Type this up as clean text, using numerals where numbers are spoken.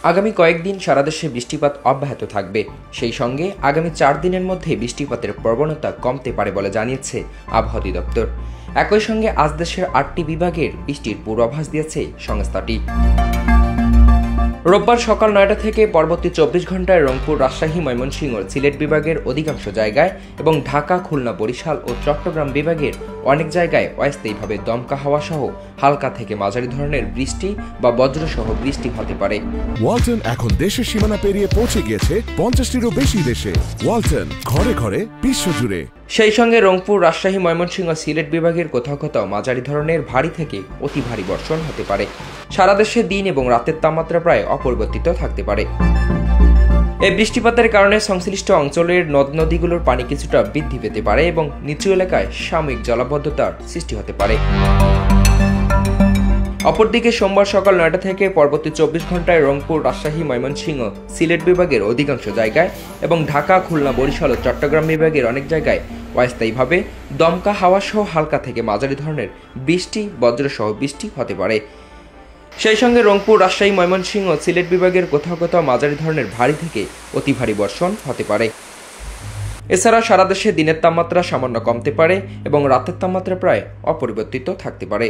আগামী কয়েকদিন সারা দেশে বৃষ্টিপাত অব্যাহত থাকবে। সেই সঙ্গে আগামী 4 দিনের মধ্যে বৃষ্টিপাতের প্রবণতা কমতে পারে বলে জানিয়েছে আবহাওয়া অধিদপ্তর। একই সঙ্গে আজ দেশের 8টি বিভাগের বৃষ্টির পূর্বাভাস দিয়েছে সংস্থাটি। রোববার সকাল 9টা থেকে পরবর্তী 24 ঘন্টায় রংপুর, রাজশাহী, ময়মনসিংহ, সিলেট বিভাগের অধিকাংশ জায়গায় এবং ঢাকা, খুলনা, বরিশাল ও চট্টগ্রাম বিভাগের অনেক জায়গায় অস্থায়ীভাবে দমকা হাওয়া সহ হালকা থেকে মাঝারি ধরনের বৃষ্টি বা বজ্রসহ বৃষ্টি হতে পারে। ওয়ালটন এখন দেশের সীমানা পেরিয়ে পৌঁছে গিয়েছে 50টিরও বেশি দেশে। ওয়ালটন, ঘরে ঘরে, বিশ্বজুড়ে। সেই সঙ্গে রংপুর, রাজশাহী, ময়মনসিংহ, সিলেট বিভাগের কোথাও কোথাও মাঝারি ধরনের ভারী থেকে অতি ভারী বর্ষণ হতে পারে। সারা দেশে দিন এবং রাতের তাপমাত্রা প্রায় অপরিবর্তিত থাকতে পারে। এই বৃষ্টিপাতের কারণে সংশ্লিষ্ট অঞ্চলের নদ নদীগুলোর পানি কিছুটা বৃদ্ধি পেতে পারে এবং নিচু এলাকায় সাময়িক জলাবদ্ধতার সৃষ্টি হতে পারে। অপরদিকে সোমবার সকাল 9টা থেকে পরবর্তী 24 ঘন্টায় রংপুর, রাজশাহী, ময়মনসিংহ, সিলেট বিভাগের অধিকাংশ জায়গায় এবং ঢাকা, খুলনা, বরিশাল ও চট্টগ্রাম বিভাগের অনেক জায়গায় অস্থায়ীভাবে দমকা হাওয়া সহ হালকা থেকে মাঝারি ধরনের বৃষ্টি, বজ্রসহ বৃষ্টি হতে পারে। সেই সঙ্গে রংপুর, রাজশাহী, ময়মনসিংহ, সিলেট বিভাগের কোথাও কোথাও মাঝারি ধরনের ভারী থেকে অতি ভারী বর্ষণ হতে পারে। এছাড়া সারা দেশে দিনের তাপমাত্রা সামান্য কমতে পারে এবং রাতের তাপমাত্রা প্রায় অপরিবর্তিত থাকতে পারে।